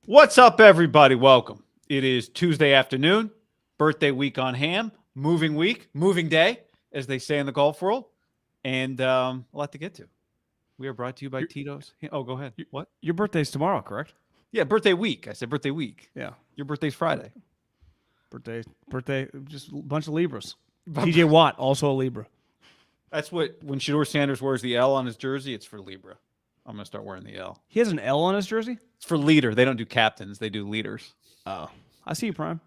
What's up, everybody? Welcome. It is Tuesday afternoon, birthday week on Ham, moving week, moving day, as they say in the golf world, and a lot to get to. We are brought to you by Tito's. Oh, go ahead. What? Your birthday's tomorrow, correct? Yeah, birthday week. I said birthday week. Yeah. Your birthday's Friday. Birthday, just a bunch of Libras. TJ Watt, also a Libra. That's what, when Shedeur Sanders wears the L on his jersey, it's for Libra. I'm going to start wearing the L. He has an L on his jersey? It's for leader. They don't do captains. They do leaders. Oh, I see you, Prime.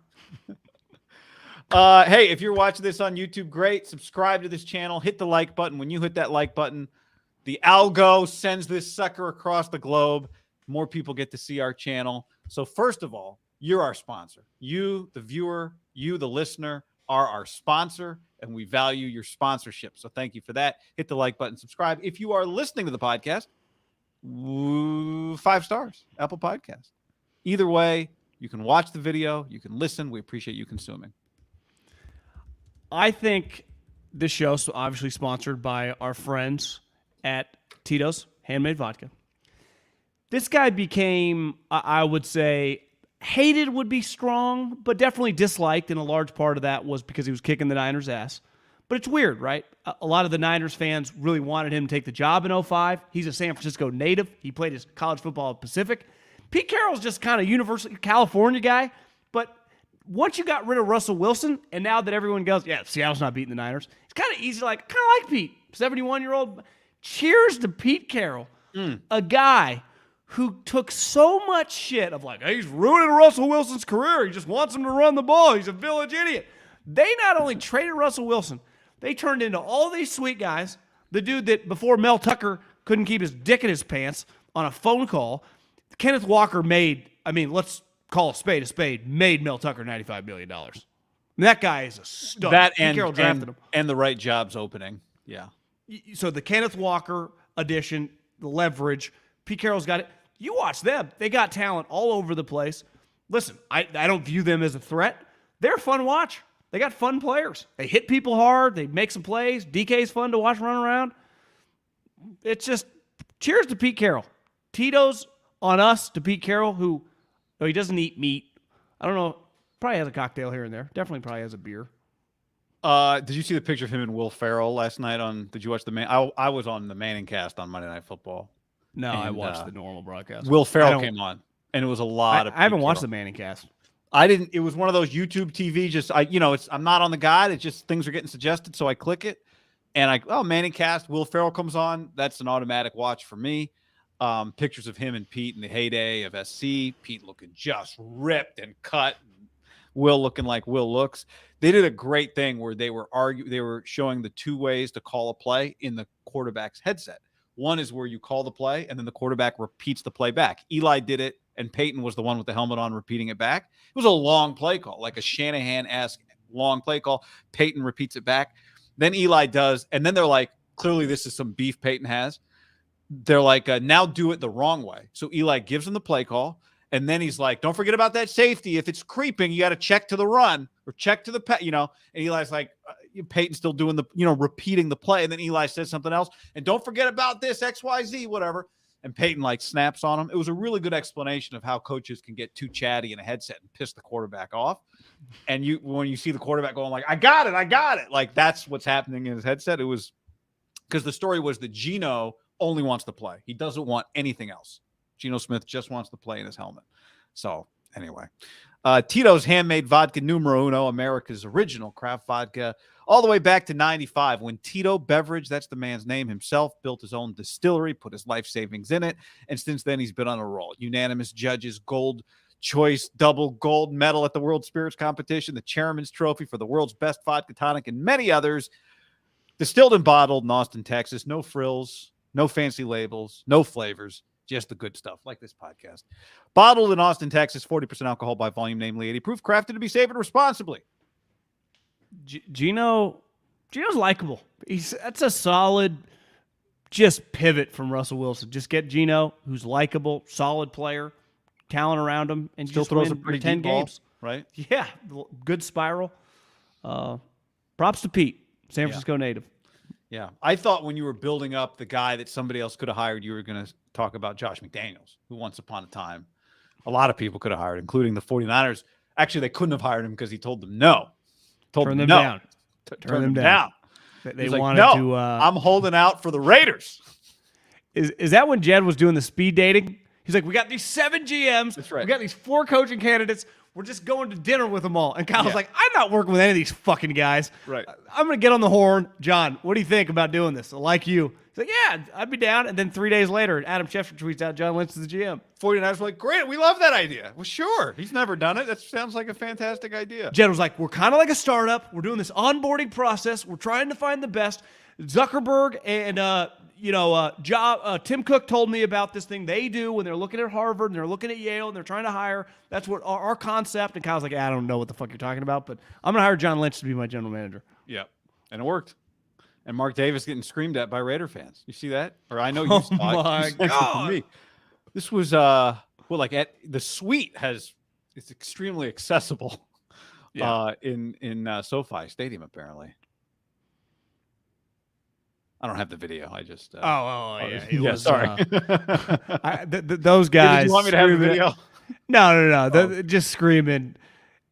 Hey, if you're watching this on YouTube, great. Subscribe to this channel. Hit the like button. When you hit that like button, the algo sends this sucker across the globe. More people get to see our channel. So first of all, you're our sponsor. You, the viewer, you, the listener, are our sponsor, and we value your sponsorship. So thank you for that. Hit the like button, subscribe. If you are listening to the podcast, 5 stars, Apple Podcast. Either way, you can watch the video, you can listen. We appreciate you consuming. I think this show's obviously sponsored by our friends at Tito's Handmade Vodka. This guy became, I would say, hated would be strong, but definitely disliked, and a large part of that was because he was kicking the Niners' ass. But it's weird, right? A lot of the Niners fans really wanted him to take the job in 2005. He's a San Francisco native. He played his college football at Pacific. Pete Carroll's just kind of universal California guy. But once you got rid of Russell Wilson, and now that everyone goes, yeah, Seattle's not beating the Niners, it's kind of easy, kind of like Pete, 71-year-old. Cheers to Pete Carroll, a guy who took so much shit of hey, he's ruining Russell Wilson's career. He just wants him to run the ball. He's a village idiot. They not only traded Russell Wilson, they turned into all these sweet guys. The dude that before Mel Tucker couldn't keep his dick in his pants on a phone call, Kenneth Walker let's call a spade, made Mel Tucker $95 million. That guy is a stud. That Pete Carroll drafted him. And the right jobs opening. Yeah. So the Kenneth Walker addition, the leverage, Pete Carroll's got it. You watch them. They got talent all over the place. Listen, I don't view them as a threat. They're fun to watch. They got fun players. They hit people hard. They make some plays. DK's fun to watch run around. It's just cheers to Pete Carroll. Tito's on us to Pete Carroll, who he doesn't eat meat. I don't know. Probably has a cocktail here and there. Definitely probably has a beer. Did you see the picture of him and Will Ferrell last night did you watch I was on the Manning cast on Monday Night Football. No, I watched the normal broadcast. Will Ferrell came on, and it was a lot of I haven't watched the Manning cast. I didn't. It was one of those YouTube TV. I'm not on the guide. It's just things are getting suggested, so I click it, and Manning cast. Will Ferrell comes on. That's an automatic watch for me. Pictures of him and Pete in the heyday of SC. Pete looking just ripped and cut. Will looking like Will looks. They did a great thing where they were showing the 2 ways to call a play in the quarterback's headset. One is where you call the play, and then the quarterback repeats the play back. Eli did it, and Peyton was the one with the helmet on repeating it back. It was a long play call, like a Shanahan-esque long play call. Peyton repeats it back. Then Eli does, and then they're like, clearly this is some beef Peyton has. They're like, now do it the wrong way. So Eli gives him the play call, and then he's like, don't forget about that safety. If it's creeping, you got to check to the run or check to the and Eli's like, Peyton's still doing repeating the play. And then Eli says something else. And don't forget about this, XYZ, whatever. And Peyton snaps on him. It was a really good explanation of how coaches can get too chatty in a headset and piss the quarterback off. And when you see the quarterback going I got it. That's what's happening in his headset. It was because the story was that Geno only wants to play. He doesn't want anything else. Geno Smith just wants to play in his helmet. So anyway, Tito's Handmade Vodka Numero Uno, America's original craft vodka, all the way back to 95 when Tito Beverage, that's the man's name himself, built his own distillery, put his life savings in it. And since then, he's been on a roll. Unanimous judges, gold choice, double gold medal at the World Spirits Competition, the Chairman's Trophy for the world's best vodka tonic, and many others. Distilled and bottled in Austin, Texas. No frills, no fancy labels, no flavors. Just the good stuff, like this podcast. Bottled in Austin, Texas, 40% alcohol by volume, namely 80 proof, crafted to be savored responsibly. Geno's likable. That's a solid just pivot from Russell Wilson. Just get Geno, who's likable, solid player, talent around him, and still just throws win a pretty 10 deep ball, games. Right? Yeah, good spiral. Props to Pete, San Francisco native. Yeah. I thought when you were building up the guy that somebody else could have hired, you were going to talk about Josh McDaniels, who once upon a time A lot of people could have hired, including the 49ers. Actually, they couldn't have hired him because he told them no. Turn them down. Turn them down. They like, wanted no, to. I'm holding out for the Raiders. Is that when Jed was doing the speed dating? He's like, we got these 7 GMs. That's right. We got these 4 coaching candidates. We're just going to dinner with them all. And Kyle's Yeah. like, I'm not working with any of these fucking guys. Right. I'm going to get on the horn. John, what do you think about doing this? I like you. He's like, yeah, I'd be down. And then 3 days later, Adam Schefter tweets out, John Lynch is the GM. 49ers were like, great, we love that idea. Well, sure. He's never done it. That sounds like a fantastic idea. Jed was like, we're kind of like a startup. We're doing this onboarding process. We're trying to find the best. Zuckerberg and Tim Cook told me about this thing they do when they're looking at Harvard and they're looking at Yale and they're trying to hire. That's what our concept. And Kyle's like, I don't know what the fuck you're talking about, but I'm going to hire John Lynch to be my general manager. Yeah, and it worked. And Mark Davis getting screamed at by Raider fans. You see that? Or I know you saw it. My You sent it to God. me. This was the suite it's extremely accessible. Yeah. In SoFi Stadium apparently. I don't have the video. I just yeah. It yeah, was, sorry. Those guys. Did you want me to have the screaming- video? No. Just screaming.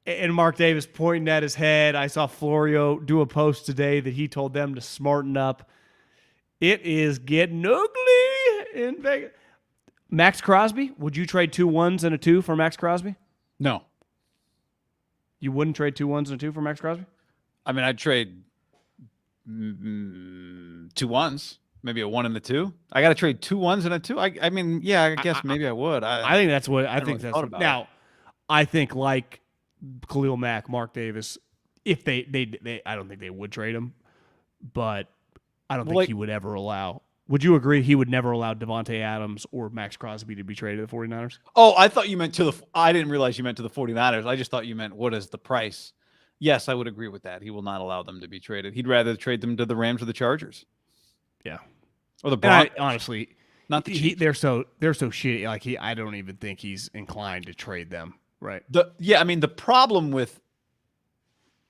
And Mark Davis pointing at his head. I saw Florio do a post today that he told them to smarten up. It is getting ugly in Vegas. Max Crosby, would you trade 2 1s and a 2 for Max Crosby? No. You wouldn't trade 2 1s and a 2 for Max Crosby? I mean, I'd trade 2 1s, maybe a 1 and a 2. I got to trade 2 1s and a 2. I mean, yeah, I guess maybe I would. I think that's what I think. really That's thought about now. I think like Khalil Mack, Mark Davis, if they I don't think they would trade him, but I don't think he would ever allow. Would you agree he would never allow Devontae Adams or Max Crosby to be traded to the 49ers? Oh, I thought you meant I didn't realize you meant to the 49ers. I just thought you meant what is the price. Yes, I would agree with that. He will not allow them to be traded. He'd rather trade them to the Rams or the Chargers. Yeah. Or the Broncos. Honestly, not the Chiefs. they're so shitty. Like I don't even think he's inclined to trade them. Right. I mean, the problem with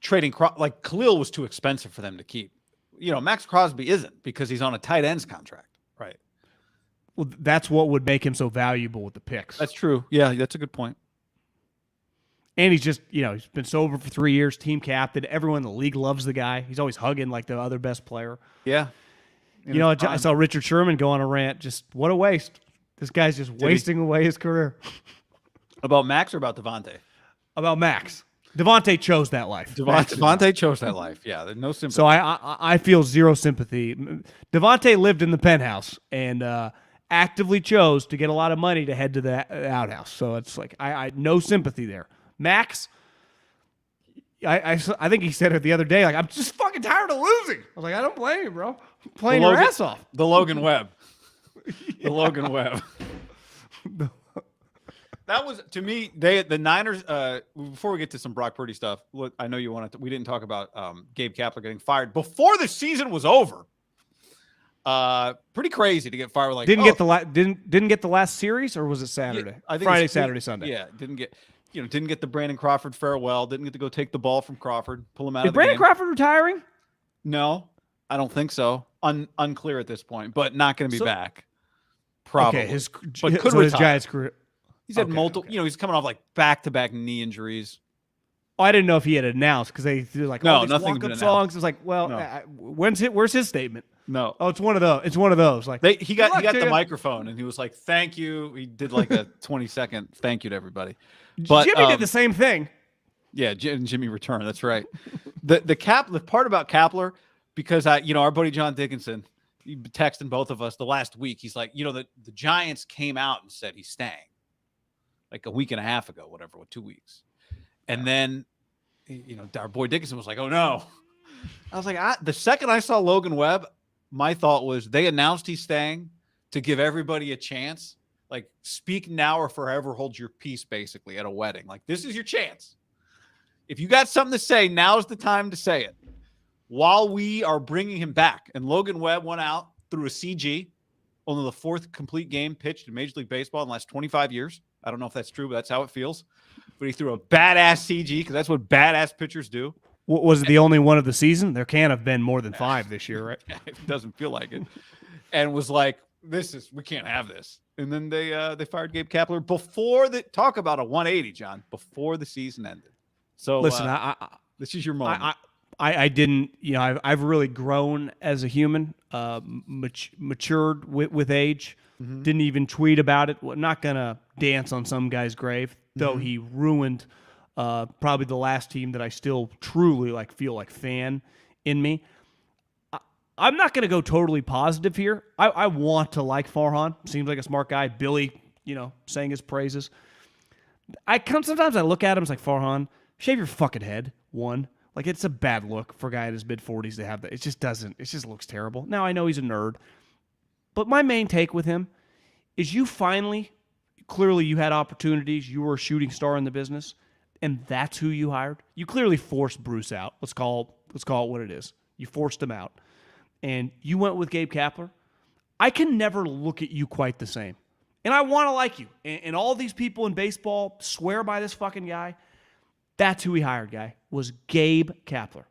trading like Khalil was too expensive for them to keep. You know, Max Crosby isn't because he's on a tight ends contract. Right. Well, that's what would make him so valuable with the picks. That's true. Yeah, that's a good point. And he's just, he's been sober for 3 years, team captain. Everyone in the league loves the guy. He's always hugging like the other best player. Yeah. I saw Richard Sherman go on a rant. Just what a waste. This guy's just wasting away his career. About Max or about Devontae? About Max. Devontae chose that life. Devontae chose that life. Yeah, there's no sympathy. So I feel zero sympathy. Devontae lived in the penthouse and actively chose to get a lot of money to head to the outhouse. So it's like I no sympathy there. Max, I think he said it the other day. Like I'm just fucking tired of losing. I was like, I don't blame you, bro. I'm playing your ass off. The Logan Webb. The Logan Webb. That was, to me, the Niners, before we get to some Brock Purdy stuff, look, I know you wanted to, we didn't talk about Gabe Kapler getting fired before the season was over. Pretty crazy to get fired. Like didn't get the last series, or was it Saturday? I think Friday, Saturday, Sunday. Yeah, didn't get the Brandon Crawford farewell, didn't get to go take the ball from Crawford, pull him out of the Brandon game. Crawford retiring? No, I don't think so. Unclear at this point, but not going to be back. Probably. Okay, but could his retire. Giants career. He's had multiple, he's coming off like back-to-back knee injuries. Oh, I didn't know if he had announced because they do like all these walk-up songs. It's like, well, where's his statement? No. Oh, it's one of those. It's one of those. Like he got the microphone and he was like, "Thank you." He did like a 20-second thank you to everybody. But Jimmy did the same thing. Yeah, Jimmy returned. That's right. The part about Kapler, because our buddy John Dickinson, he texting both of us the last week. He's like, the Giants came out and said he's staying. Like a week and a half ago, whatever, 2 weeks. And then, our boy Dickinson was like, oh, no. I was like, the second I saw Logan Webb, my thought was they announced he's staying to give everybody a chance. Like, speak now or forever hold your peace, basically, at a wedding. Like, this is your chance. If you got something to say, now's the time to say it. While we are bringing him back. And Logan Webb went out through a CG, only the 4th complete game pitched in Major League Baseball in the last 25 years. I don't know if that's true, but that's how it feels. But he threw a badass CG because that's what badass pitchers do. Was it the only one of the season? There can't have been more than 5 this year, right? It doesn't feel like it. And was like, we can't have this. And then they fired Gabe Kapler before talk about a 180, John, before the season ended. So listen, this is your moment. I didn't, I've really grown as a human, matured with age. Mm-hmm. Didn't even tweet about it. I'm not gonna dance on some guy's grave, though he ruined probably the last team that I still truly feel like fan in me. I'm not going to go totally positive here. I want to like Farhan. Seems like a smart guy. Billy, saying his praises. Sometimes I look at him, it's like, Farhan, shave your fucking head. One. It's a bad look for a guy in his mid-40s to have that. It just looks terrible. Now, I know he's a nerd. But my main take with him is clearly you had opportunities. You were a shooting star in the business, and that's who you hired. You clearly forced Bruce out. Let's call it what it is. You forced him out. And you went with Gabe Kapler. I can never look at you quite the same. And I want to like you. And all these people in baseball swear by this fucking guy. That's who he hired, guy, was Gabe Kapler.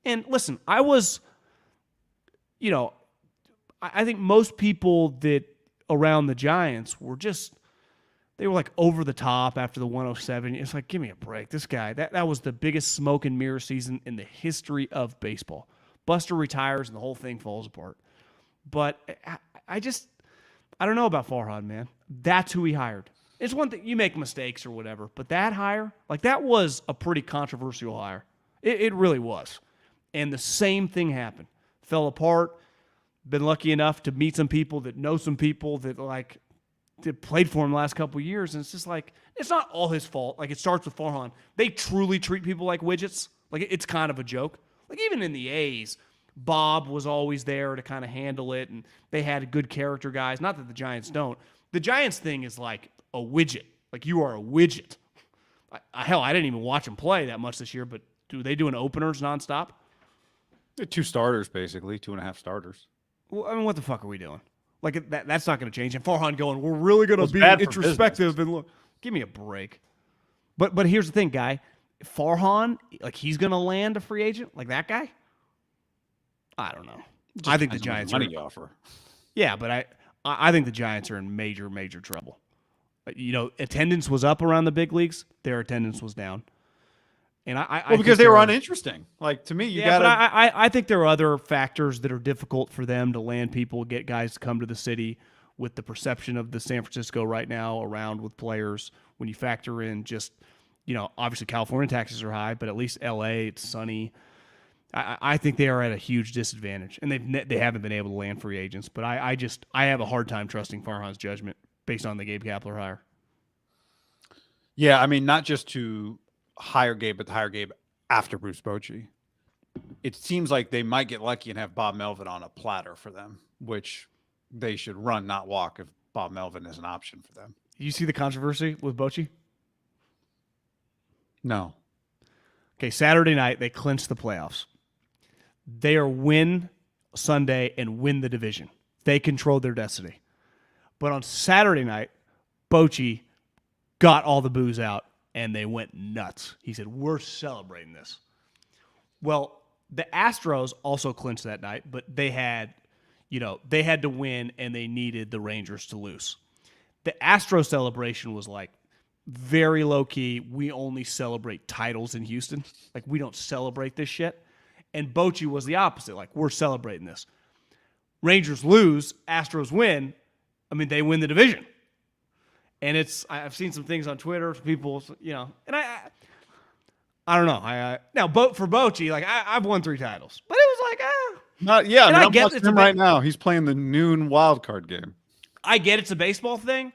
And listen, I was, I think most people that around the Giants were they were over the top after the 107. It's like, give me a break. This guy, that was the biggest smoke and mirror season in the history of baseball. Buster retires and the whole thing falls apart. But I don't know about Farhan, man. That's who he hired. It's one thing, you make mistakes or whatever, but that hire, that was a pretty controversial hire. It really was. And the same thing happened. Fell apart. Been lucky enough to meet some people that know some people that that played for him the last couple of years. And it's just it's not all his fault. It starts with Farhan. They truly treat people like widgets. It's kind of a joke. Even in the A's, Bob was always there to kind of handle it, and they had good character guys. Not that the Giants don't. The Giants thing is a widget. You are a widget. Hell, I didn't even watch them play that much this year, but do they doing openers nonstop? They're 2 starters, basically, 2.5 starters. Well, I mean, what the fuck are we doing? That's not going to change. And Farhan going, we're really going to be introspective and look. Give me a break. But here's the thing, guy. Farhan, he's going to land a free agent like that guy? I don't know. I think the Giants money offer. Yeah, but I think the Giants are in major, major trouble. Attendance was up around the big leagues. Their attendance was down. And because they were uninteresting. To me, you got to. But I think there are other factors that are difficult for them to land people, get guys to come to the city with the perception of the San Francisco right now around with players. When you factor in just, obviously California taxes are high, but at least LA, it's sunny. I think they are at a huge disadvantage, and they haven't been able to land free agents. But I have a hard time trusting Farhan's judgment based on the Gabe Kapler hire. Yeah, I mean, not just to hire Gabe, but to hire Gabe after Bruce Bochy. It seems like they might get lucky and have Bob Melvin on a platter for them, which they should run, not walk, if Bob Melvin is an option for them. You see the controversy with Bochy? No. Okay, Saturday night, they clinched the playoffs. They are win Sunday and win the division. They control their destiny. But on Saturday night, Bochy got all the booze out, and they went nuts. He said, we're celebrating this. Well, the Astros also clinched that night, but they had to win, and they needed the Rangers to lose. The Astros celebration was very low-key. We only celebrate titles in Houston. We don't celebrate this shit. And Bochy was the opposite. We're celebrating this. Rangers lose, Astros win. I mean, they win the division. And I've seen some things on Twitter, people, and I don't know. Now, for Bochy, I've won 3 titles. But it was Not, yeah, I mean, I'm watching him right now. He's playing the noon wild card game. I get it's a baseball thing.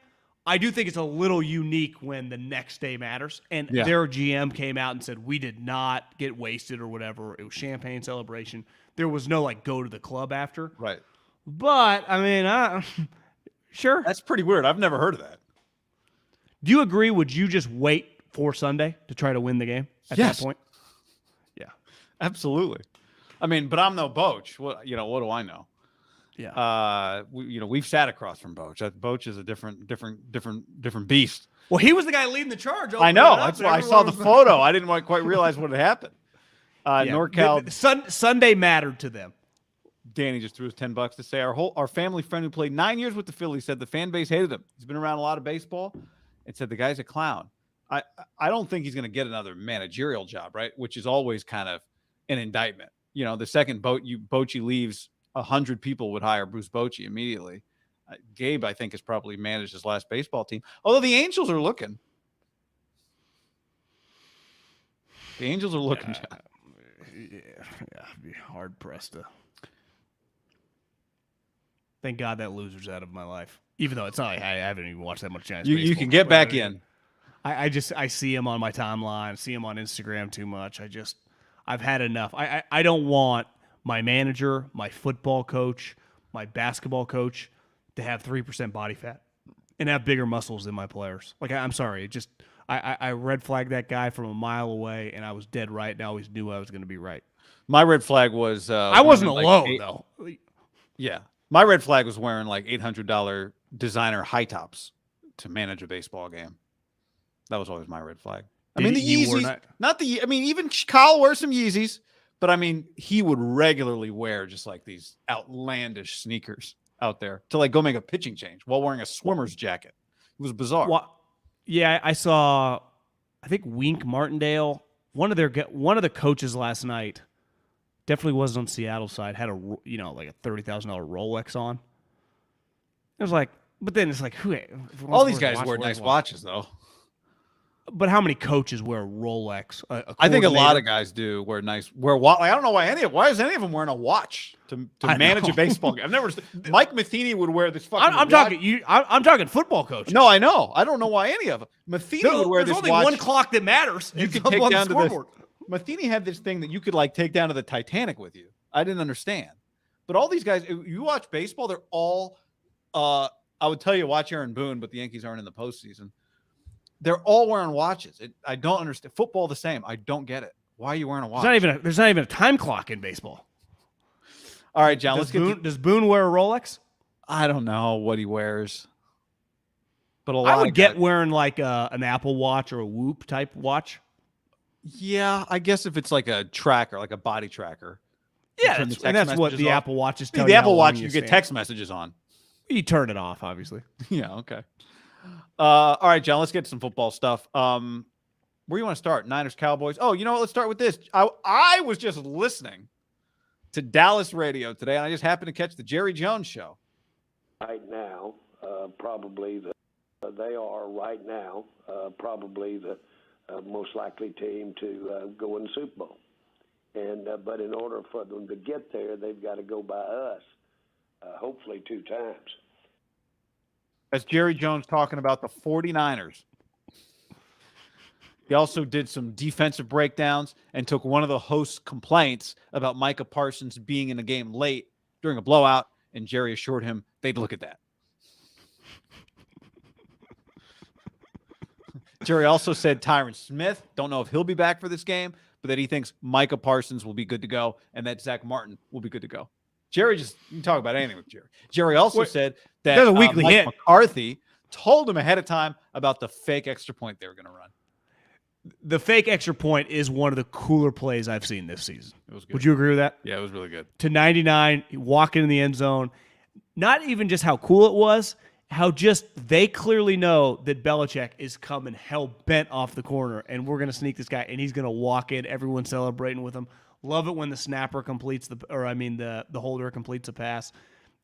I do think it's a little unique when the next day matters. And their GM came out and said, we did not get wasted or whatever. It was champagne celebration. There was no, go to the club after. Right. But, I mean, sure. That's pretty weird. I've never heard of that. Do you agree? Would you just wait for Sunday to try to win the game at that point? Yeah. Absolutely. I mean, but I'm no Boch. What do I know? Yeah. We've sat across from Boch. Boch is a different beast. Well, he was the guy leading the charge. I know. That's why I saw the photo. I didn't quite realize what had happened. NorCal. Sunday mattered to them. Danny just threw us $10 to say our family friend who played 9 years with the Phillies said the fan base hated him. He's been around a lot of baseball and said the guy's a clown. I don't think he's going to get another managerial job, right? Which is always kind of an indictment. The second Bochy leaves, 100 people would hire Bruce Bochy immediately. Gabe, I think, has probably managed his last baseball team. Although the Angels are looking. The Angels are looking. I'd be hard pressed to. Thank God that loser's out of my life. Even though it's not like I haven't even watched that much Giants baseball. You can get back in. I see him on my timeline, see him on Instagram too much. I've had enough. I don't want my manager, my football coach, my basketball coach to have 3% body fat and have bigger muscles than my players. Like, I'm sorry. I red flagged that guy from a mile away, and I was dead right, and I always knew I was going to be right. My red flag was... I wasn't alone, though. Yeah. My red flag was wearing like $800 designer high tops to manage a baseball game. That was always my red flag. I mean, the Yeezys, even Kyle wears some Yeezys, but I mean, he would regularly wear just like these outlandish sneakers out there to like go make a pitching change while wearing a swimmer's jacket. It was bizarre. Well, yeah, I saw, I think Wink Martindale, one of the coaches last night, definitely wasn't on Seattle's side, had like a $30,000 Rolex on. It was like, but then it's like, all these guys wear nice watches though. But how many coaches wear a Rolex? I think a lot of guys do wear nice. I don't know why why is any of them wearing a watch to manage a baseball game? I've never. Mike Matheny would wear this fucking. I'm talking football coach. No, I know. I don't know why any of them. Matheny would wear this watch. There's only one clock that matters. You can take down to the. Matheny had this thing that you could like take down to the Titanic with you. I didn't understand, but all these guys, if you watch baseball, they're all. I would tell you watch Aaron Boone, but the Yankees aren't in the postseason. They're all wearing watches. I don't understand. Football the same. I don't get it. Why are you wearing a watch? There's not even a time clock in baseball. All right, John. Does Boone wear a Rolex? I don't know what he wears, but I would get wearing like an Apple Watch or a Whoop type watch. Yeah, I guess if it's like a tracker, like a body tracker. Yeah, that's what the Apple Watch is telling you. The Apple Watch, you get text messages on. You turn it off, obviously. Yeah, okay. All right, John, let's get some football stuff. Where do you want to start? Niners, Cowboys. Oh, you know what? Let's start with this. I was just listening to Dallas radio today, and I just happened to catch the Jerry Jones show. Right now, probably they are right now probably the most likely team to go in the Super Bowl. And but in order for them to get there, they've got to go by us, hopefully 2 times. That's Jerry Jones talking about the 49ers. He also did some defensive breakdowns and took one of the host's complaints about Micah Parsons being in the game late during a blowout, and Jerry assured him they'd look at that. Jerry also said Tyron Smith, don't know if he'll be back for this game, but that he thinks Micah Parsons will be good to go and that Zach Martin will be good to go. Jerry you can talk about anything with Jerry. Jerry also said that there's a weekly Mike hit. McCarthy told him ahead of time about the fake extra point they were going to run. The fake extra point is one of the cooler plays I've seen this season. It was good. Would you agree with that? Yeah, it was really good. To 99, walking in the end zone. Not even just how cool it was, how just they clearly know that Belichick is coming hell-bent off the corner, and we're going to sneak this guy, and he's going to walk in, everyone celebrating with him. Love it when the snapper completes the holder completes a pass.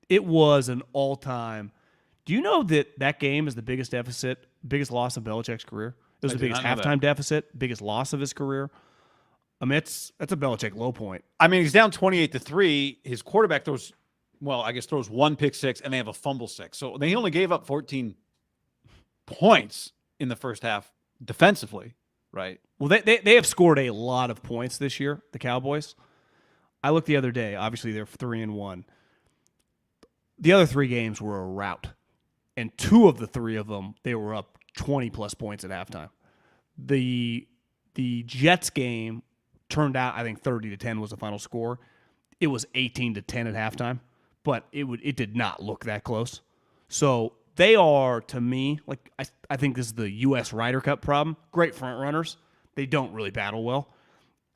It was an all-time. Do you know that game is the biggest loss of Belichick's career? It was the biggest halftime deficit, biggest loss of his career. I mean, that's a Belichick low point. I mean, he's down 28-3. His quarterback throws one pick six, and they have a fumble six. So they only gave up 14 points in the first half defensively, right? Well, they have scored a lot of points this year, the Cowboys. I looked the other day. Obviously, they're 3-1. The other 3 games were a rout, and 2 of the 3 of them, they were up 20-plus points at halftime. The Jets game turned out, I think 30-10 was the final score. It was 18-10 at halftime, but it did not look that close. So they are, to me, like I think this is the U.S. Ryder Cup problem. Great front runners. They don't really battle well.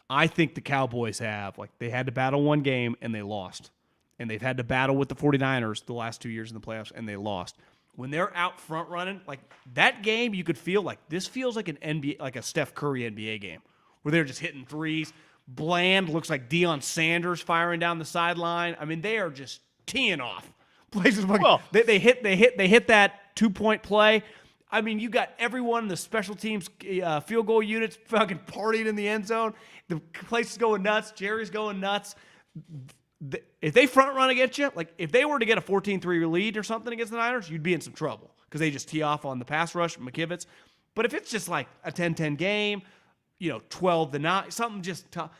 I think the Cowboys they had to battle one game and they lost. and they've had to battle with the 49ers the last 2 years in the playoffs, and they lost. When they're out front running, like that game, you could feel like this feels like an NBA, like a Steph Curry NBA game, where they're just hitting threes. Bland looks like Deion Sanders firing down the sideline. I mean, they are just teeing off. Places well, they hit that 2-point play. I mean, you got everyone in the special teams field goal units fucking partying in the end zone. The place is going nuts. Jerry's going nuts. If they front run against you, like if they were to get a 14-3 lead or something against the Niners, you'd be in some trouble because they just tee off on the pass rush, McKivitz. But if it's just like a 10-10 game, 12-9, something just tough,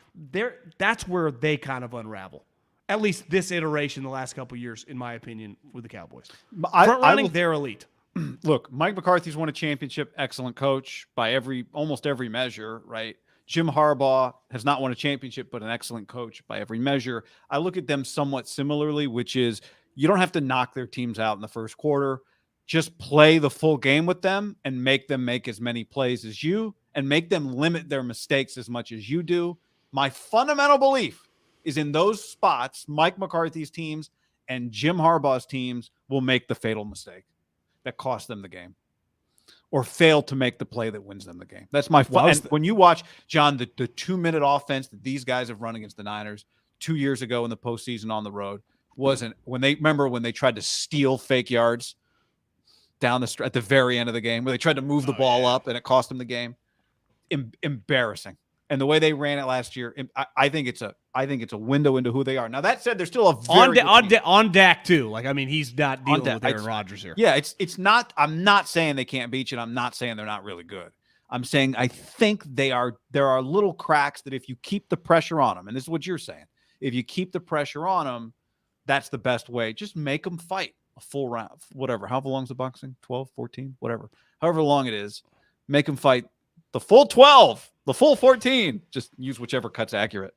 that's where they kind of unravel. At least this iteration the last couple of years, in my opinion, with the Cowboys. Front running, they're elite. Look, Mike McCarthy's won a championship, excellent coach by almost every measure, right? Jim Harbaugh has not won a championship, but an excellent coach by every measure. I look at them somewhat similarly, which is you don't have to knock their teams out in the first quarter. Just play the full game with them and make them make as many plays as you and make them limit their mistakes as much as you do. My fundamental belief is in those spots, Mike McCarthy's teams and Jim Harbaugh's teams will make the fatal mistake that costs them the game or fail to make the play that wins them the game. That's my fun. And when you watch, John, the 2-minute offense that these guys have run against the Niners 2 years ago in the postseason on the road wasn't when they tried to steal fake yards down the at the very end of the game where they tried to move the ball up and it cost them the game. Embarrassing. And the way they ran it last year, I think it's a window into who they are. Now that said, they're still a very on Dak too. Like I mean, he's not dealing with Aaron Rodgers here. Yeah, it's not. I'm not saying they can't beat you. And I'm not saying they're not really good. I'm saying I think they are. There are little cracks that if you keep the pressure on them, and this is what you're saying, if you keep the pressure on them, that's the best way. Just make them fight a full round, whatever. How long is the boxing? 12, 14, whatever. However long it is, make them fight the full 12. The full 14, just use whichever cut's accurate.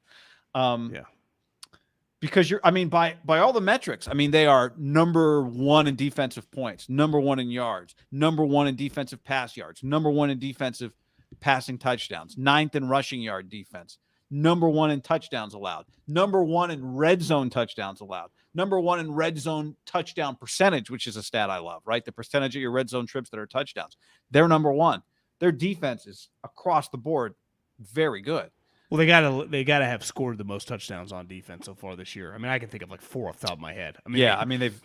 Because by all the metrics, they are number one in defensive points, number one in yards, number one in defensive pass yards, number one in defensive passing touchdowns, 9th in rushing yard defense, number one in touchdowns allowed, number one in red zone touchdowns allowed, number one in red zone touchdown percentage, which is a stat I love, right? The percentage of your red zone trips that are touchdowns. They're number one. Their defense is across the board very good. Well, they gotta have scored the most touchdowns on defense so far this year. I can think of like 4 off the top of my head. They've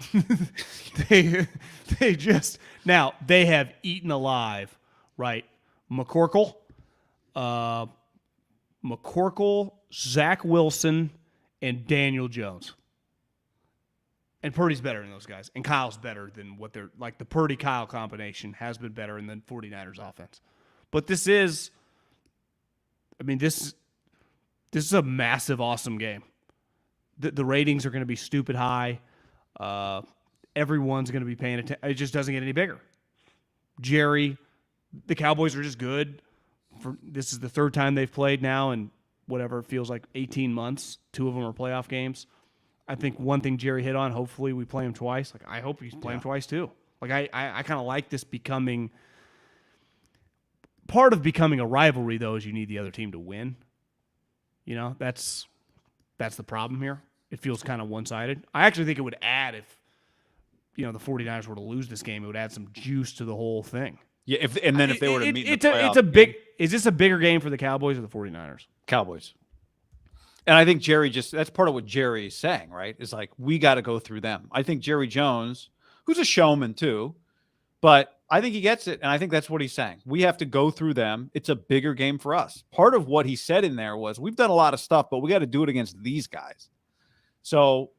they have eaten alive, right? McCorkle, Zach Wilson, and Daniel Jones. And Purdy's better than those guys. And Kyle's better than what they're like. The Purdy-Kyle combination has been better than the 49ers offense. But this is a massive, awesome game. The ratings are going to be stupid high. Everyone's going to be paying attention. It just doesn't get any bigger. Jerry, the Cowboys are just good. This is the third time they've played now in whatever it feels like 18 months. 2 of them are playoff games. I think one thing Jerry hit on, hopefully we play him twice. Like I hope he's playing twice too. Like I kind of like this becoming part of becoming a rivalry though is you need the other team to win. That's the problem here. It feels kind of one-sided. I actually think it would add if the 49ers were to lose this game, it would add some juice to the whole thing. Yeah, if they were to meet in the playoff it's a big is this a bigger game for the Cowboys or the 49ers? Cowboys. And I think Jerry that's part of what Jerry is saying, right? Is like, we got to go through them. I think Jerry Jones, who's a showman too, but I think he gets it. And I think that's what he's saying. We have to go through them. It's a bigger game for us. Part of what he said in there was, we've done a lot of stuff, but we got to do it against these guys. So,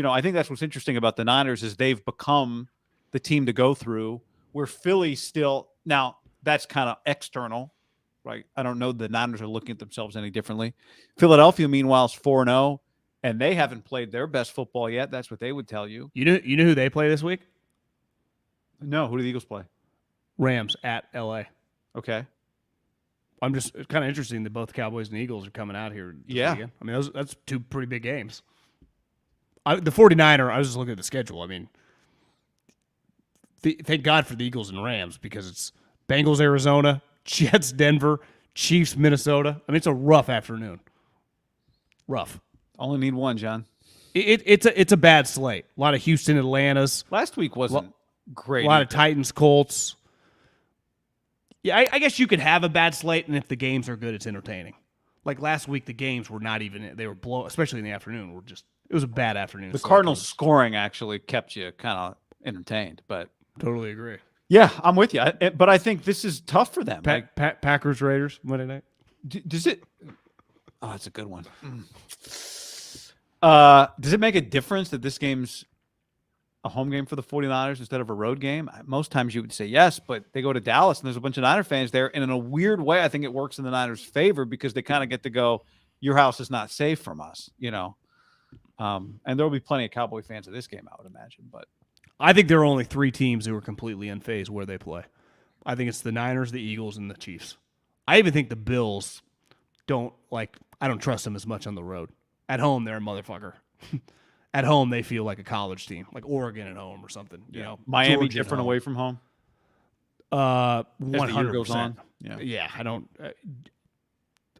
I think that's what's interesting about the Niners is they've become the team to go through where Philly still, now that's kind of external. Right. I don't know the Niners are looking at themselves any differently. Philadelphia, meanwhile, is 4-0, and they haven't played their best football yet. That's what they would tell you. You know who they play this week? No. Who do the Eagles play? Rams at L.A. Okay. It's kind of interesting that both the Cowboys and the Eagles are coming out here. Yeah. Weekend. That's 2 pretty big games. The 49er, I was just looking at the schedule. Thank God for the Eagles and Rams because it's Bengals, Arizona, Jets, Denver, Chiefs, Minnesota. It's a rough afternoon. Rough. Only need one, John. It's a bad slate. A lot of Houston, Atlantas. Last week wasn't great. A lot of Titans, Colts. Yeah, I guess you could have a bad slate, and if the games are good, it's entertaining. Like last week, the games were not even. They were especially in the afternoon. It was a bad afternoon. The Cardinals scoring actually kept you kind of entertained, but totally agree. Yeah, I'm with you. But I think this is tough for them. Packers Raiders Monday night. Does it? Oh, that's a good one. Does it make a difference that this game's a home game for the 49ers instead of a road game? Most times you would say yes, but they go to Dallas and there's a bunch of Niner fans there. And in a weird way, I think it works in the Niners' favor because they kind of get to go, your house is not safe from us, you know. And there will be plenty of Cowboy fans at this game, I would imagine. But I think there are only 3 teams who are completely unfazed where they play. I think it's the Niners, the Eagles, and the Chiefs. I even think the Bills I don't trust them as much on the road. At home, they're a motherfucker. At home, they feel like a college team, like Oregon at home or something. You know, Miami Georgia different away from home. 100% goes on. Yeah, I don't.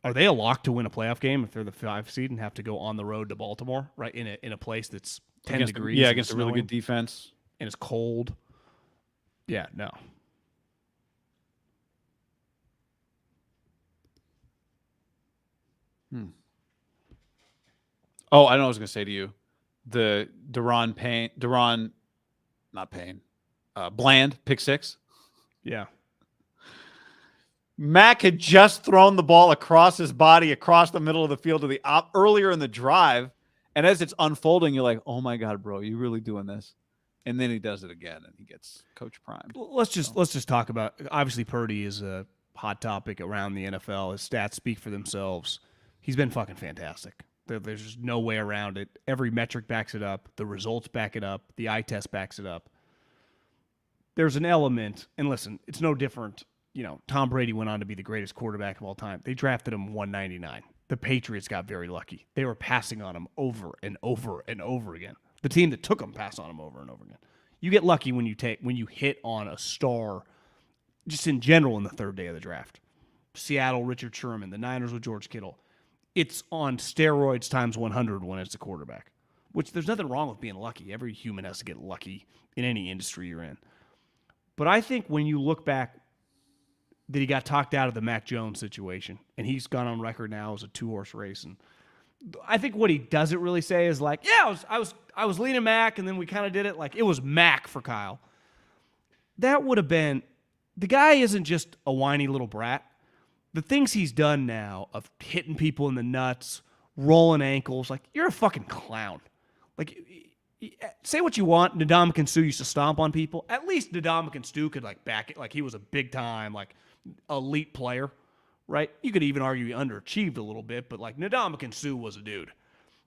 Are they a lock to win a playoff game if they're the 5 seed and have to go on the road to Baltimore, right? In a place that's 10 degrees. Yeah, against a really good defense. And it's cold. Yeah, no. Oh, I know what I was going to say to you. The Bland pick 6. Yeah. Mac had just thrown the ball across his body, across the middle of the field to the earlier in the drive. And as it's unfolding, you're like, oh my God, bro, you really doing this? And then he does it again and he gets coach primed. Let's just talk about, obviously Purdy is a hot topic around the NFL. His stats speak for themselves. He's been fucking fantastic. There's just no way around it. Every metric backs it up. The results back it up. The eye test backs it up. There's an element, and listen, it's no different. You know, Tom Brady went on to be the greatest quarterback of all time. They drafted him 199. The Patriots got very lucky. They were passing on him over and over and over again. The team that took him passed on him over and over again. You get lucky when you hit on a star, just in general in the 3rd day of the draft. Seattle, Richard Sherman. The Niners with George Kittle. It's on steroids times 100 when it's a quarterback, which there's nothing wrong with being lucky. Every human has to get lucky in any industry you're in. But I think when you look back that he got talked out of the Mac Jones situation, and he's gone on record now as a 2-horse race. And I think what he doesn't really say is like, yeah, I was leaning Mac, and then we kind of did it. Like, it was Mac for Kyle. That would have been, the guy isn't just a whiny little brat. The things he's done now of hitting people in the nuts, rolling ankles, like, you're a fucking clown. Like, say what you want, Ndamukong Suh used to stomp on people. At least Ndamukong Suh could, like, back it. Like, he was a big-time, like, elite player, right? You could even argue he underachieved a little bit, but, like, Ndamukong Suh was a dude.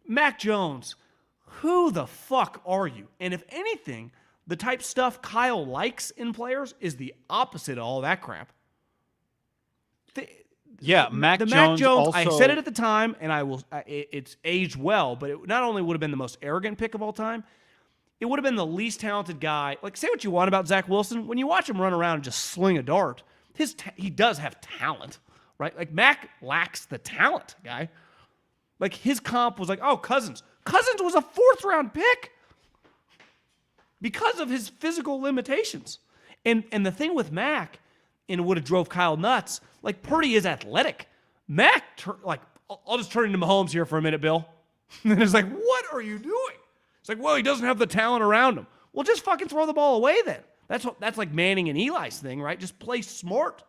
Mac Jones, who the fuck are you? And if anything, the type stuff Kyle likes in players is the opposite of all that crap. Mac Jones. Also, I said it at the time, and it's aged well. But it not only would have been the most arrogant pick of all time, it would have been the least talented guy. Like, say what you want about Zach Wilson, when you watch him run around and just sling a dart, he does have talent, right? Like, Mac lacks the talent, guy. Like, his comp was like, oh, Cousins. Cousins was a 4th-round pick because of his physical limitations. And the thing with Mac, and it would have drove Kyle nuts. Like, Purdy is athletic. Mac, I'll just turn into Mahomes here for a minute, Bill. And it's like, what are you doing? It's like, well, he doesn't have the talent around him. Well, just fucking throw the ball away then. That's like Manning and Eli's thing, right? Just play smart.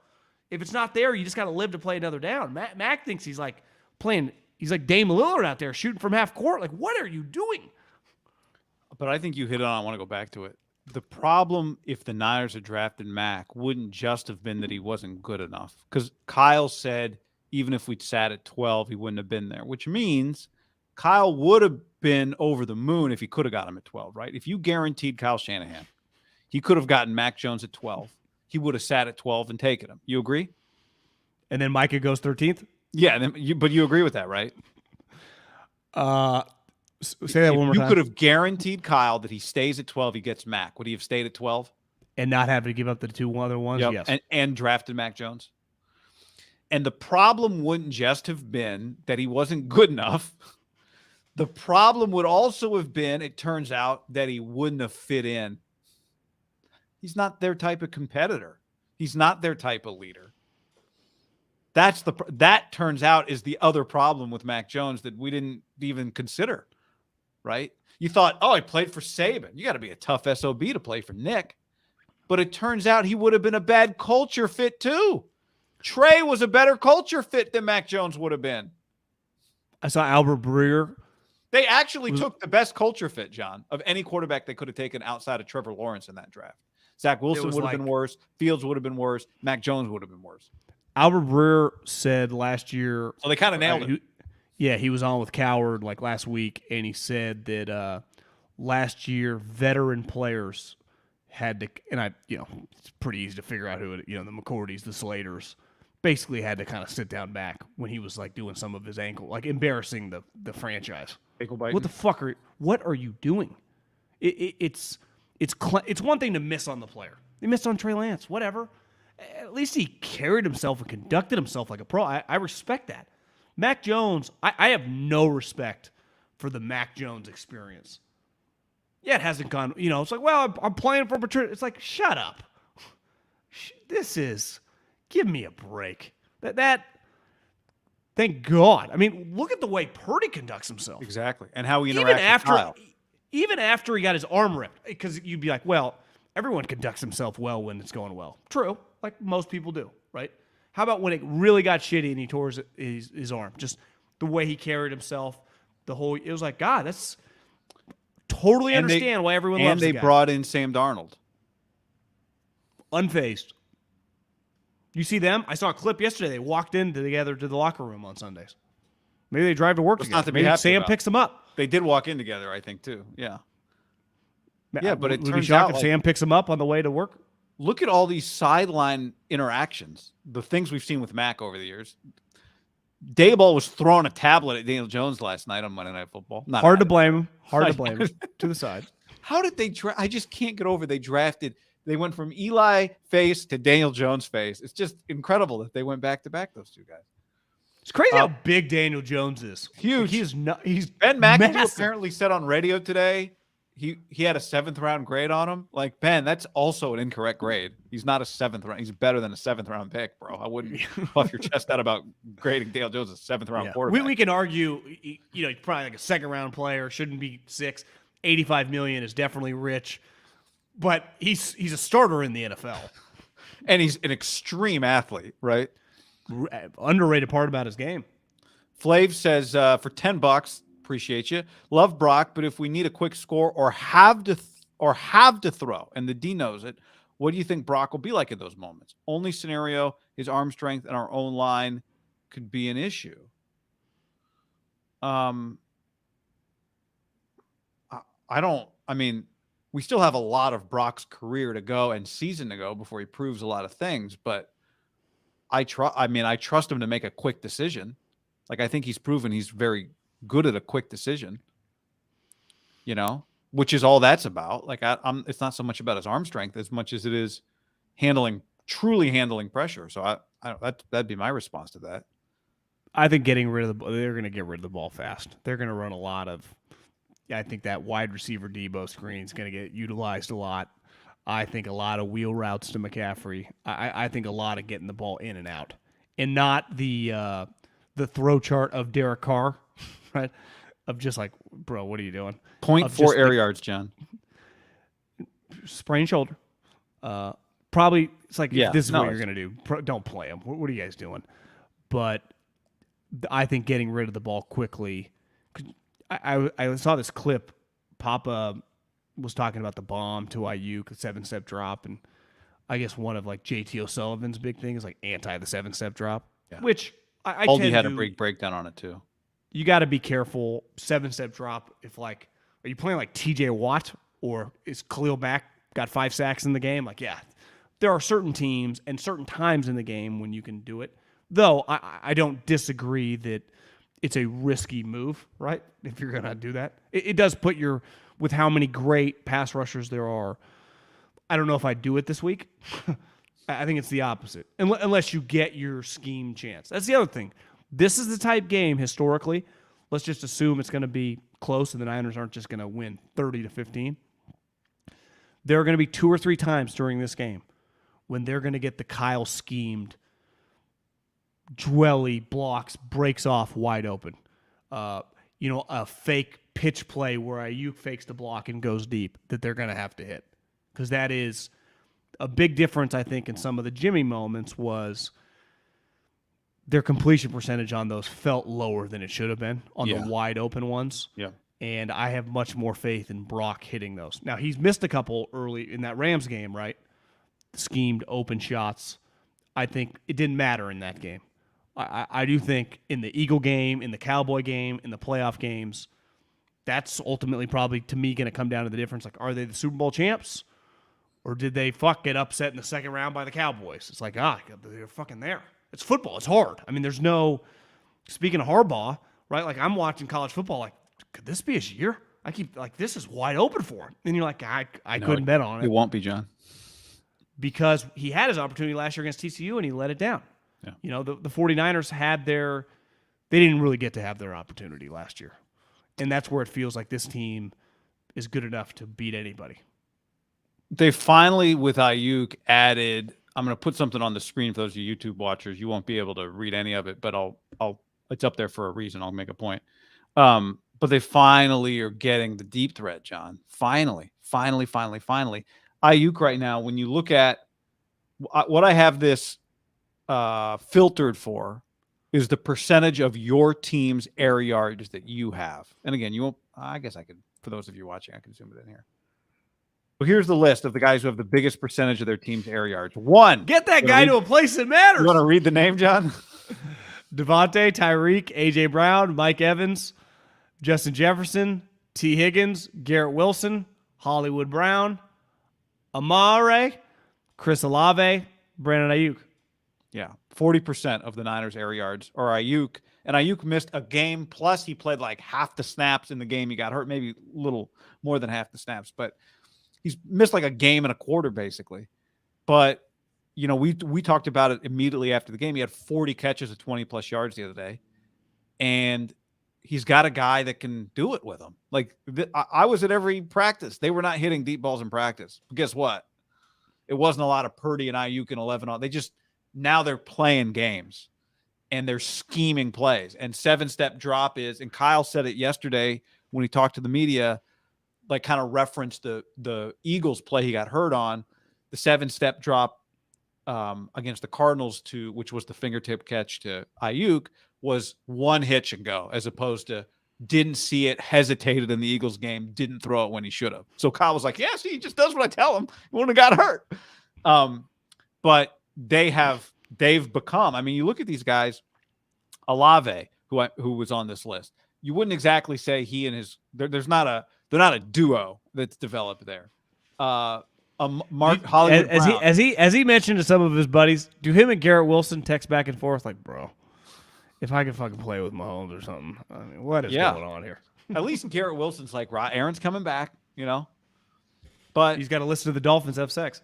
If it's not there, you just got to live to play another down. Mac thinks he's like Dame Lillard out there shooting from half court. Like, what are you doing? But I think you hit on, I want to go back to it. The problem, if the Niners had drafted Mac, wouldn't just have been that he wasn't good enough. Because Kyle said even if we'd sat at 12, he wouldn't have been there, which means Kyle would have been over the moon if he could have got him at 12, right? If you guaranteed Kyle Shanahan, he could have gotten Mac Jones at 12. He would have sat at 12 and taken him. You agree? And then Micah goes 13th? Yeah, but you agree with that, right? Say that one more time. You could have guaranteed Kyle that he stays at 12, he gets Mac. Would he have stayed at 12? And not have to give up the 2 other ones? Yep. Yes. And drafted Mac Jones? And the problem wouldn't just have been that he wasn't good enough. The problem would also have been, it turns out, that he wouldn't have fit in. He's not their type of competitor. He's not their type of leader. That turns out is the other problem with Mac Jones that we didn't even consider, right? You thought, oh, he played for Saban. You got to be a tough SOB to play for Nick. But it turns out he would have been a bad culture fit too. Trey was a better culture fit than Mac Jones would have been. I saw Albert Breer. They actually took the best culture fit, John, of any quarterback they could have taken outside of Trevor Lawrence in that draft. Zach Wilson would have been worse. Fields would have been worse. Mac Jones would have been worse. Albert Breer said last year. So they kind of nailed it. He was on with Coward like last week, and he said that last year veteran players had to, and it's pretty easy to figure out who it, the McCourtys, the Slaters, basically had to kind of sit down back when he was like doing some of his ankle, like embarrassing the franchise. Ankle biting. What the fuck what are you doing? It's one thing to miss on the player. They missed on Trey Lance, whatever. At least he carried himself and conducted himself like a pro. I respect that. Mac Jones, I have no respect for the Mac Jones experience. Yeah, it hasn't gone, it's like, well, I'm playing for Patricia. It's like, shut up. Give me a break. Thank God. I mean, look at the way Purdy conducts himself. Exactly. And how he interacts with Kyle. Even after he got his arm ripped, because you'd be like, well, everyone conducts himself well when it's going well. True, like most people do, right? How about when it really got shitty and he tore his arm? Just the way he carried himself, it was like, God, that's totally understand why everyone loves the guy. And they brought in Sam Darnold. Unfazed. You see them? I saw a clip yesterday. They walked in together to the locker room on Sundays. Maybe they drive to work together. Not to be Maybe happy Sam about. Picks them up. They did walk in together, I think, too. Yeah. Yeah, but it turns out out if Sam picks him up on the way to work. Look at all these sideline interactions, the things we've seen with Mac over the years. Dayball was throwing a tablet at Daniel Jones last night on Monday Night Football. Hard to blame him. To the side. How did they I just can't get over they went from Eli face to Daniel Jones face. It's just incredible that they went back to back, those two guys. It's crazy how big Daniel Jones is. Huge. He's Ben McAdoo apparently said on radio today he had a 7th round grade on him. Like, Ben, that's also an incorrect grade. He's not a 7th round. He's better than a 7th round pick, bro. I wouldn't puff your chest out about grading Daniel Jones as a 7th round quarterback. We can argue, he's probably like a 2nd round player, shouldn't be 6. $85 million is definitely rich, but he's a starter in the NFL. And he's an extreme athlete, right? Underrated part about his game. Flav says, for $10, appreciate you. Love Brock, but if we need a quick score or have to throw, and the D knows it, what do you think Brock will be like in those moments? Only scenario, his arm strength and our own line could be an issue. We still have a lot of Brock's career to go and season to go before he proves a lot of things, but I trust him to make a quick decision. Like, I think he's proven he's very good at a quick decision, which is all that's about. Like, it's not so much about his arm strength as much as it is truly handling pressure. So that'd be my response to that. I think they're going to get rid of the ball fast. They're going to run a lot of, I think that wide receiver Debo screen is going to get utilized a lot. I think a lot of wheel routes to McCaffrey. I think a lot of getting the ball in and out, and not the throw chart of Derek Carr, right? Of just like, bro, what are you doing? 0.4 air yards, John. Sprained shoulder. Probably it's like, yeah, this is what you're gonna do. Don't play him. What are you guys doing? But I think getting rid of the ball quickly. I saw this clip. Papa was talking about the bomb to Aiyuk, a 7-step drop, and I guess one of like JT O'Sullivan's big thing is like anti the 7-step drop, which I Aldi had a big breakdown on it too. You got to be careful. 7-step drop. If like, are you playing like TJ Watt or is Khalil Mack got 5 sacks in the game? Like, yeah, there are certain teams and certain times in the game when you can do it. Though I don't disagree that it's a risky move, right? If you're going to do that, it does put with how many great pass rushers there are. I don't know if I'd do it this week. I think it's the opposite, unless you get your scheme chance. That's the other thing. This is the type game historically let's just assume it's going to be close and the Niners aren't just going to win 30-15. There are going to be 2 or 3 times during this game when they're going to get the Kyle schemed, Dwelly blocks, breaks off wide open. A fake pitch play where Aiyuk fakes the block and goes deep that they're going to have to hit. Because that is a big difference, I think, in some of the Jimmy moments was their completion percentage on those felt lower than it should have been on the wide open ones. Yeah. And I have much more faith in Brock hitting those. Now, he's missed a couple early in that Rams game, right? Schemed open shots. I think it didn't matter in that game. I do think in the Eagle game, in the Cowboy game, in the playoff games, that's ultimately probably, to me, going to come down to the difference. Like, are they the Super Bowl champs? Or did they get upset in the second round by the Cowboys? It's like, they're fucking there. It's football. It's hard. I mean, there's no, speaking of Harbaugh, right? Like, I'm watching college football, like, could this be his year? I keep, like, this is wide open for him. And you're like, I couldn't bet on it. It won't be, John. Because he had his opportunity last year against TCU and he let it down. Yeah. The 49ers they didn't really get to have their opportunity last year. And that's where it feels like this team is good enough to beat anybody. They finally, with Aiyuk, added, I'm going to put something on the screen for those of you YouTube watchers. You won't be able to read any of it, but it's up there for a reason. I'll make a point. But they finally are getting the deep threat, John. Finally. Aiyuk right now, when you look at what I have this filtered for is the percentage of your team's air yards that you have. And again, you won't, I guess I could, for those of you watching, I can zoom it in here. Well, here's the list of the guys who have the biggest percentage of their team's air yards. 1. Get that guy to a place that matters. You want to read the name, John? Devontae, Tyreek, A.J. Brown, Mike Evans, Justin Jefferson, T. Higgins, Garrett Wilson, Hollywood Brown, Amare, Chris Olave, Brandon Aiyuk. Yeah, 40% of the Niners' air yards are Aiyuk. And Aiyuk missed a game, plus he played like half the snaps in the game he got hurt, maybe a little more than half the snaps. But he's missed like a game and a quarter, basically. But, we talked about it immediately after the game. He had 40 catches of 20-plus yards the other day. And he's got a guy that can do it with him. Like, I was at every practice. They were not hitting deep balls in practice. But guess what? It wasn't a lot of Purdy and Aiyuk and 11 on. Now they're playing games and they're scheming plays. And 7-step drop is, and Kyle said it yesterday when he talked to the media, like kind of referenced the Eagles play he got hurt on, the 7-step drop against the Cardinals which was the fingertip catch to Aiyuk, was one hitch and go, as opposed to didn't see it, hesitated in the Eagles game, didn't throw it when he should have. So Kyle was like, yeah, see, he just does what I tell him. He wouldn't have got hurt. But they've become, I mean, you look at these guys, Olave, who was on this list, you wouldn't exactly say he and they're not a duo that's developed there. Mark Hollywood Brown. As he mentioned to some of his buddies, do him and Garrett Wilson text back and forth like, bro, if I could fucking play with Mahomes or something, I mean, what is going on here? At least Garrett Wilson's like, right, Aaron's coming back, but he's got to listen to the Dolphins have sex.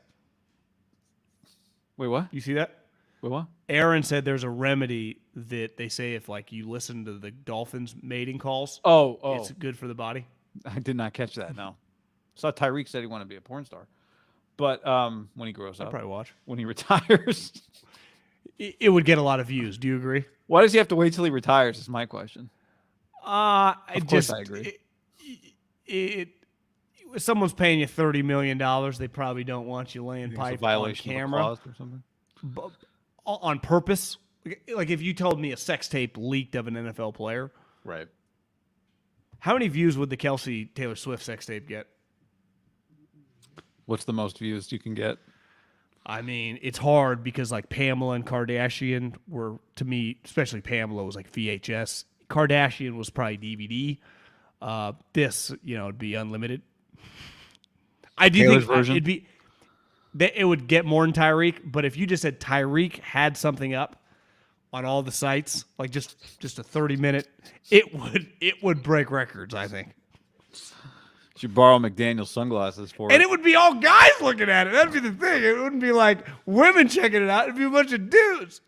Wait, what? You see that? Wait, what? Aaron said there's a remedy that they say if like you listen to the Dolphins mating calls, it's good for the body. I did not catch that. No, saw Tyreek said he wanted to be a porn star, but when he grows up, I'll probably watch. When he retires, it would get a lot of views. Do you agree? Why does he have to wait till he retires? Is my question. Of course I agree. If someone's paying you $30 million, they probably don't want you laying pipe on camera or something. But on purpose. Like if you told me a sex tape leaked of an NFL player, right? How many views would the Kelsey Taylor Swift sex tape get? What's the most views you can get? I mean, it's hard because like Pamela and Kardashian were, to me, especially Pamela was like VHS. Kardashian was probably DVD. This, it'd be unlimited. I do Taylor's think version? it would get more than Tyreek, but if you just said Tyreek had something up on all the sites, like just a 30-minute, it would break records, I think. You should borrow McDaniel's sunglasses for it. And it would be all guys looking at it. That'd be the thing. It wouldn't be like women checking it out. It'd be a bunch of dudes.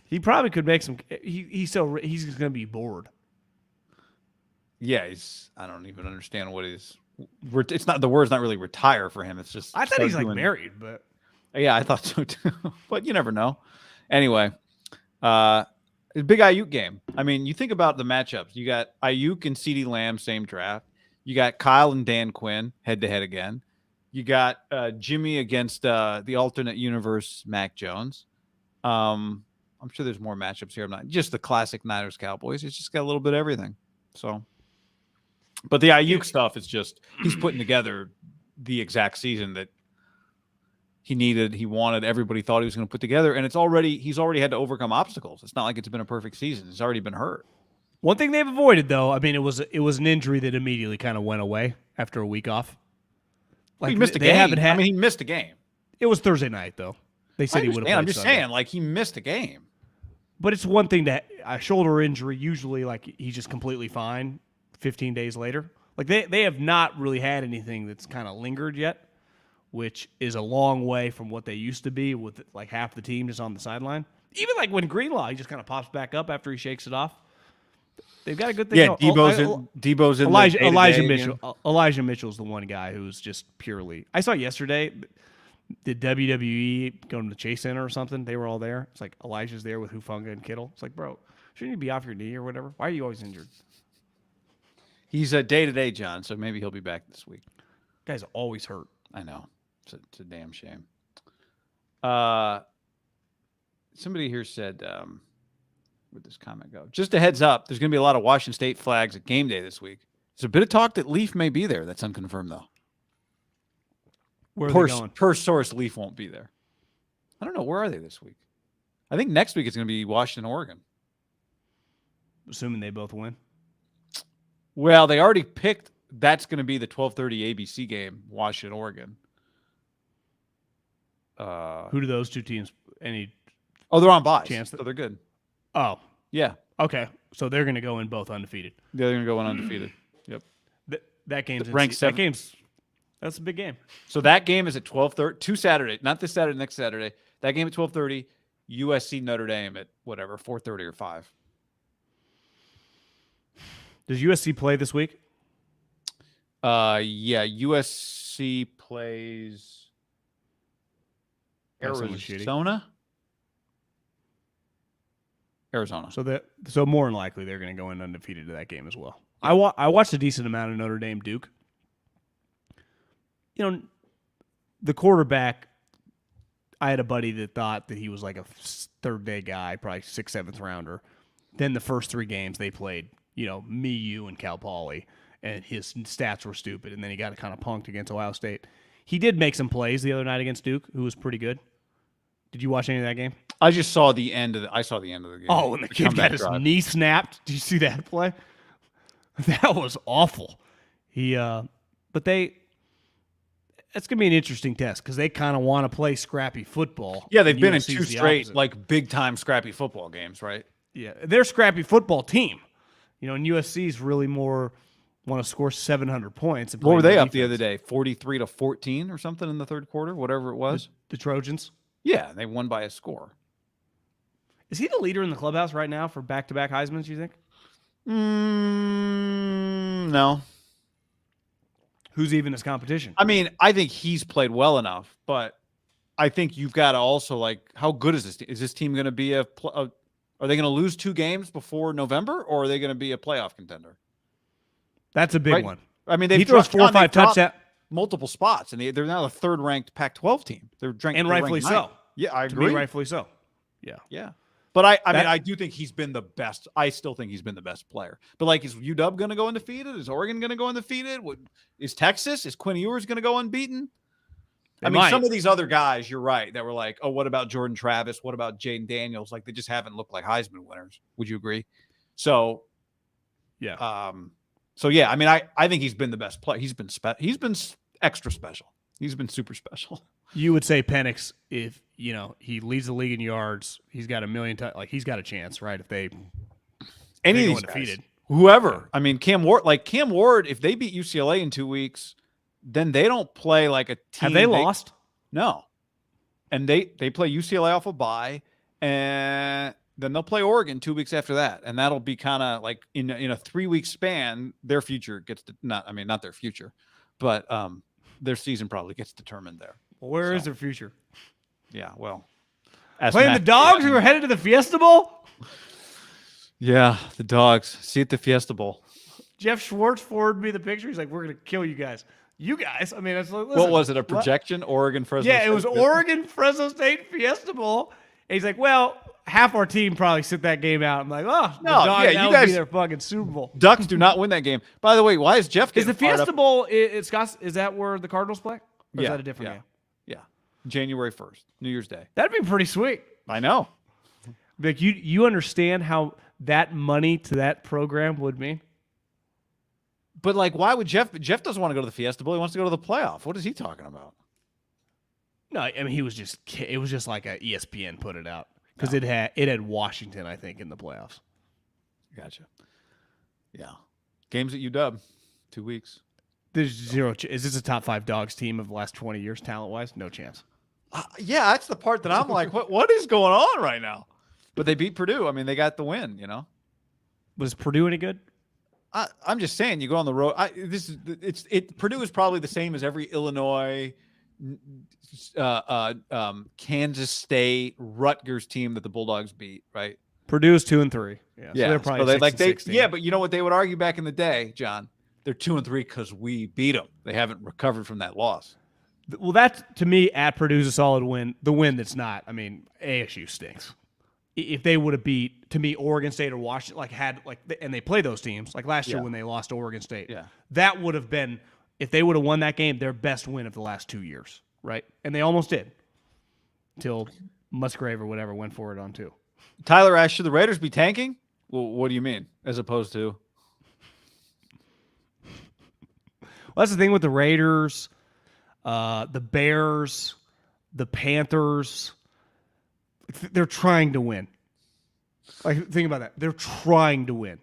He probably could make some. He's going to be bored. Yeah, I don't even understand what he's. It's not the word's not really retire for him. It's just. I thought he's like married, but yeah, I thought so too. But you never know. Anyway, it's a big Aiyuk game. I mean, you think about the matchups. You got Aiyuk and CeeDee Lamb, same draft. You got Kyle and Dan Quinn head to head again. You got Jimmy against the alternate universe Mac Jones. I'm sure there's more matchups here. I'm not just the classic Niners-Cowboys. It's just got a little bit of everything. So. But the Aiyuk stuff is just he's putting together the exact season that he needed, he wanted, everybody thought he was going to put together, and he's already had to overcome obstacles. It's not like it's been a perfect season. It's already been hurt. One thing they've avoided, though, I mean, it was an injury that immediately kind of went away after a week off. Like he missed a game. I mean, he missed a game. It was Thursday night, though. They said he would have played I'm just Sunday. saying, like he missed a game. But it's one thing that a shoulder injury, usually like he's just completely fine 15 days later. Like they have not really had anything that's kind of lingered yet, which is a long way from what they used to be with like half the team just on the sideline. Even like when Greenlaw, he just kind of pops back up after he shakes it off. They've got a good thing. Yeah, Debo's in Elijah Mitchell. Again. Elijah Mitchell's the one guy who's just purely. I saw yesterday, the WWE going to the Chase Center or something. They were all there. It's like Elijah's there with Hufanga and Kittle. It's like, bro, shouldn't you be off your knee or whatever? Why are you always injured? He's a day-to-day, John, so maybe he'll be back this week. Guy's always hurt. I know. It's a damn shame. Somebody here said, where'd this comment go? Just a heads up, there's going to be a lot of Washington State flags at game day this week. There's a bit of talk that Leaf may be there. That's unconfirmed, though. Where are they going? Per source, Leaf won't be there. I don't know. Where are they this week? I think next week it's going to be Washington, Oregon. Assuming they both win. Well, they already picked that's going to be the 12:30 ABC game, Washington, Oregon. Who do those two teams? Oh, they're on bye. Chance so they're good. Oh, yeah. Okay, so they're going to go in both undefeated. Yeah, they're going to go in undefeated. Yep. That game's ranked 7. That's a big game. So that game is at 12:30. 2 Saturday, not this Saturday, next Saturday. That game at 12:30. USC Notre Dame at whatever 4:30 or 5. Does USC play this week? Yeah, USC plays Arizona. So more than likely they're going to go in undefeated to that game as well. I watched a decent amount of Notre Dame Duke. You know, the quarterback. I had a buddy that thought that he was like a third-day guy, probably 6th, 7th rounder. Then the first 3 games they played, you know, me, you, and Cal Poly, and his stats were stupid, and then he got kind of punked against Ohio State. He did make some plays the other night against Duke, who was pretty good. Did you watch any of that game? I just saw the end of the game. Oh, when the kid got his knee snapped. Did you see that play? That was awful. That's going to be an interesting test because they kind of want to play scrappy football. Yeah, they've been in 2 straight, like, big-time scrappy football games, right? Yeah, they're a scrappy football team. You know, and USC's really more want to score 700 points. And what were they up the other day? 43-14 or something in the third quarter, whatever it was? The Trojans? Yeah, they won by a score. Is he the leader in the clubhouse right now for back-to-back Heismans, you think? No. Who's even his competition? I mean, I think he's played well enough, but I think you've got to also, like, how good is this team? Is this team going to be are they going to lose 2 games before November, or are they going to be a playoff contender? That's a big one. I mean, he throws 4 or 5 touchdowns. Multiple spots, and they're now the 3rd-ranked Pac-12 team. And rightfully so. Yeah, I agree. Rightfully so. Yeah. But I mean, I do think he's been the best. I still think he's been the best player. But, like, is UW going to go undefeated? Is Oregon going to go undefeated? Is Texas? Is Quinn Ewers going to go unbeaten? Some of these other guys, you're right, that were like, oh, what about Jordan Travis? What about Jaden Daniels? Like, they just haven't looked like Heisman winners. Would you agree? So, yeah. So, yeah, I mean, I think he's been the best player. He's been extra special. He's been super special. You would say Penix, if, you know, he leads the league in yards, he's got a million like, he's got a chance, right? If they any of these guys, whoever. I mean, Cam Ward, if they beat UCLA in 2 weeks, then they don't play like a team. Have they lost? No. And they play UCLA off a bye, and then they'll play Oregon 2 weeks after that, and that'll be kind of like in a 3-week span. Their future gets not their future, but their season probably gets determined there. Well, where is their future? Yeah, well, playing the Dogs who are headed to the Fiesta Bowl. Yeah, the Dogs. See you at the Fiesta Bowl. Jeff Schwartz forwarded me the picture. He's like, "We're gonna kill you guys." You guys. I mean, it's like, listen, what was it? A projection? Oregon, Fresno. Yeah, State it was Oregon, Fresno State Fiesta Bowl. And he's like, "Well, half our team probably sit that game out." I'm like, "Oh, no, the Dogs, yeah, that you would guys. Be their fucking Super Bowl." Ducks do not win that game. By the way, why is Jeff getting Is the Fiesta Bowl? Is that where the Cardinals play? Or is that a different game? Yeah, January 1st, New Year's Day. That'd be pretty sweet. I know. Like you understand how that money to that program would mean? But like, why would Jeff doesn't want to go to the Fiesta Bowl. He wants to go to the playoff. What is he talking about? No, I mean, it was just like a ESPN put it out because it had Washington, I think, in the playoffs. Gotcha. Yeah. Games at UW, 2 weeks. There's zero. Is this a top 5 Dogs team of the last 20 years, talent-wise? No chance. Yeah, that's the part that I'm like, what is going on right now? But they beat Purdue. I mean, they got the win, Was Purdue any good? I'm just saying, you go on the road. Purdue is probably the same as every Illinois, Kansas State, Rutgers team that the Bulldogs beat, right? Purdue is 2-3. Yeah, so they're probably so 16. Yeah, but you know what they would argue back in the day, John? They're 2-3 because we beat them. They haven't recovered from that loss. Well, that to me at Purdue's a solid win. The win that's not. I mean, ASU stinks. If they would have beat, to me, Oregon State or Washington, and they play those teams, like last year when they lost to Oregon State, that would have been, if they would have won that game, their best win of the last 2 years, right? And they almost did, until Musgrave or whatever went for it on 2. Tyler asked, should the Raiders be tanking? Well, what do you mean, as opposed to? Well, that's the thing with the Raiders, the Bears, the Panthers. They're trying to win. Like, think about that. They're trying to win.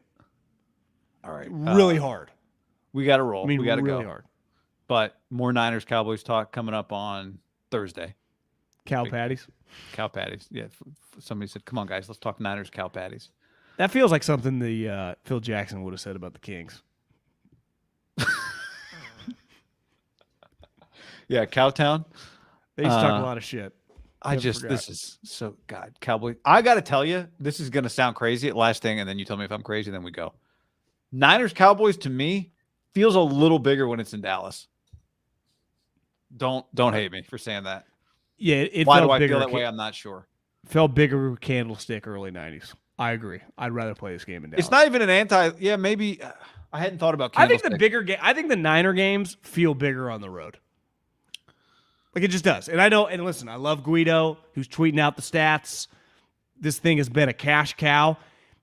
All right. Really hard. We got to roll. I mean, we got to really go. hard. But more Niners Cowboys talk coming up on Thursday. Cow patties. Cow patties. Yeah. Somebody said, come on, guys, let's talk Niners cow patties. That feels like something the Phil Jackson would have said about the Kings. Yeah, Cowtown. They used to talk a lot of shit. This is so, God, Cowboys. I got to tell you, this is going to sound crazy. Last thing, and then you tell me if I'm crazy, then we go. Niners Cowboys, to me, feels a little bigger when it's in Dallas. Don't hate me for saying that. Yeah, why do I feel that way? I'm not sure. Felt bigger candlestick early 90s. I agree. I'd rather play this game in Dallas. It's not even an yeah, maybe. I hadn't thought about candlestick. I think the Niner games feel bigger on the road. Like, it just does. And I know, and listen, I love Guido, who's tweeting out the stats. This thing has been a cash cow.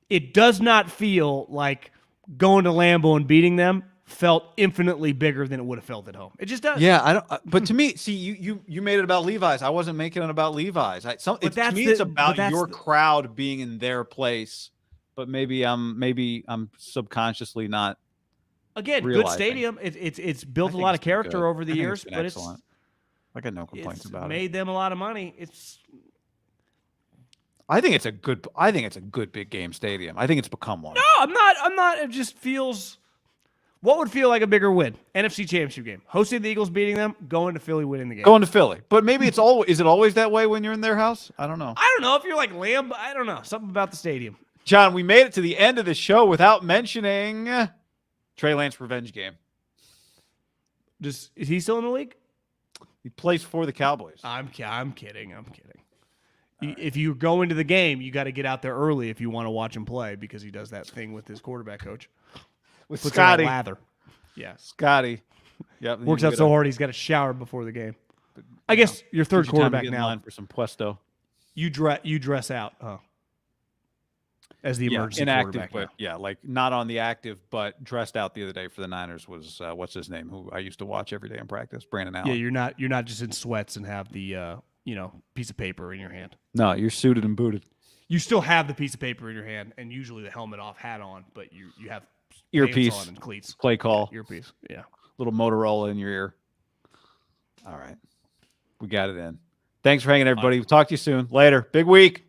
It does not feel like going to Lambeau and beating them felt infinitely bigger than it would have felt at home. It just does. Yeah, I don't. But to me, see, you made it about Levi's. I wasn't making it about Levi's. To me, it's about your crowd being in their place. But maybe I'm subconsciously not. Again, realizing. Good stadium. It's built a lot of character over the years, but excellent. I got no complaints about it. Made them a lot of money. I think it's a good big game stadium. I think it's become one. No, I'm not. It just feels. What would feel like a bigger win? NFC Championship game. Hosting the Eagles, beating them, going to Philly, winning the game. Going to Philly. But maybe is it always that way when you're in their house? I don't know. I don't know if you're like Lamb. I don't know. Something about the stadium. John, we made it to the end of the show without mentioning Trey Lance revenge game. Is he still in the league? He plays for the Cowboys. I'm kidding. If you go into the game, you got to get out there early if you want to watch him play, because he does that thing with his quarterback coach. With Puts Scotty. Lather. Yeah. Scotty. Yep. Works out so hard he's got to shower before the game. But, I guess your third quarterback now. Line for some Puesto. You dress out, huh? As the emergency inactive, quarterback. But yeah, like not on the active, but dressed out the other day for the Niners was what's his name, who I used to watch every day in practice, Brandon Allen. Yeah, you're not just in sweats and have the piece of paper in your hand. No, you're suited and booted. You still have the piece of paper in your hand, and usually the helmet off, hat on, but you have earpiece on and cleats. Play call. Earpiece. Yeah. Little Motorola in your ear. All right. We got it in. Thanks for hanging, everybody. We'll talk to you soon. Later. Big week.